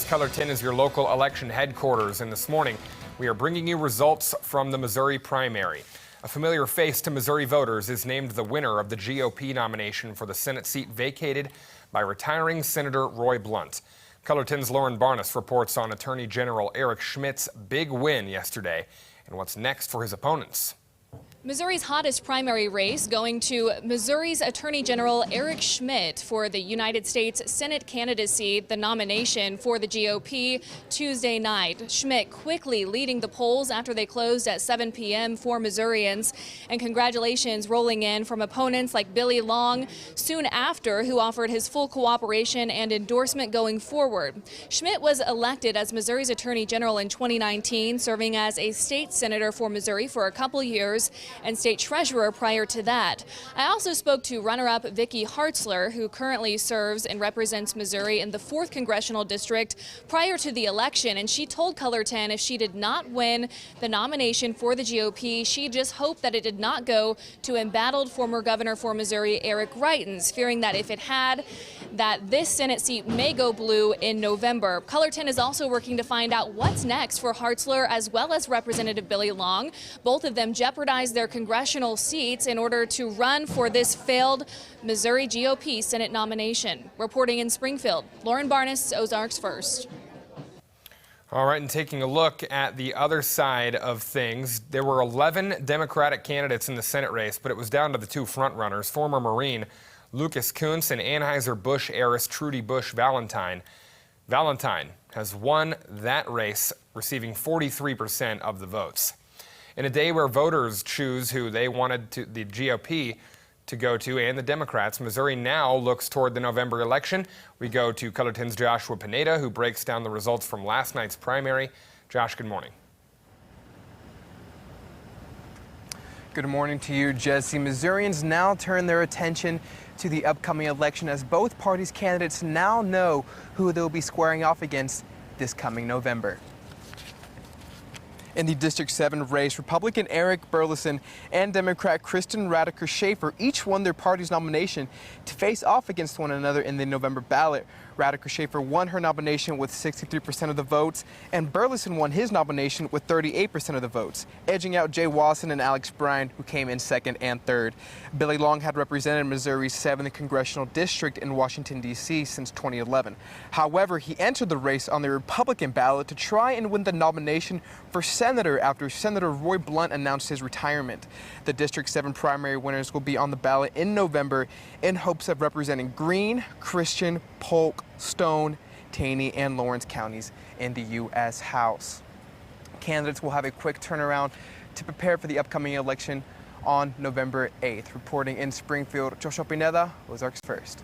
KOLR10 is your local election headquarters, and this morning we are bringing you results from the Missouri primary. A familiar face to Missouri voters is named the winner of the GOP nomination for the Senate seat vacated by retiring Senator Roy Blunt. KOLR10's Lauren Barnes reports on Attorney General Eric Schmidt's big win yesterday and what's next for his opponents. Missouri's hottest primary race going to Missouri's Attorney General Eric Schmidt for the United States Senate candidacy, the nomination for the GOP Tuesday night. Schmidt quickly leading the polls after they closed at 7 p.m. for Missourians, and congratulations rolling in from opponents like Billy Long soon after, who offered his full cooperation and endorsement going forward. Schmidt was elected as Missouri's Attorney General in 2019, serving as a state senator for Missouri for a couple years and state treasurer prior to that. I also spoke to runner-up Vicky Hartzler, who currently serves and represents Missouri in the 4th Congressional District prior to the election, and she told KOLR10 if she did not win the nomination for the GOP, she just hoped that it did not go to embattled former governor for Missouri Eric Greitens, fearing that if it had, that this Senate seat may go blue in November. KOLR10 is also working to find out what's next for Hartzler as well as Representative Billy Long. Both of them jeopardized their congressional seats in order to run for this failed Missouri GOP Senate nomination. Reporting in Springfield, Lauren Barnes, Ozarks First. All right, and taking a look at the other side of things, there were 11 Democratic candidates in the Senate race, but it was down to the two frontrunners, former Marine Lucas Kuntz and Anheuser-Busch heiress Trudy Busch Valentine. Valentine has won that race, receiving 43% of the votes. In a day where voters choose who they wanted the GOP to go to and the Democrats, Missouri now looks toward the November election. We go to KOLR10's Joshua Pineda, who breaks down the results from last night's primary. Josh, good morning. Good morning to you, Jesse. Missourians now turn their attention to the upcoming election as both parties' candidates now know who they'll be squaring off against this coming November. In the District 7 race, Republican Eric Burleson and Democrat Kristen Radiker Schaefer each won their party's nomination to face off against one another in the November ballot. Radiker Schaefer won her nomination with 63% of the votes, and Burleson won his nomination with 38% of the votes, edging out Jay Wasson and Alex Bryan, who came in second and third. Billy Long had represented Missouri's 7th Congressional District in Washington, D.C. since 2011. However, he entered the race on the Republican ballot to try and win the nomination for senator after Senator Roy Blunt announced his retirement. The District 7 primary winners will be on the ballot in November in hopes of representing Greene, Christian, Polk, Stone, Taney, and Lawrence counties in the U.S. House. Candidates will have a quick turnaround to prepare for the upcoming election on November 8th. Reporting in Springfield, Joshua Pineda, Ozarks First.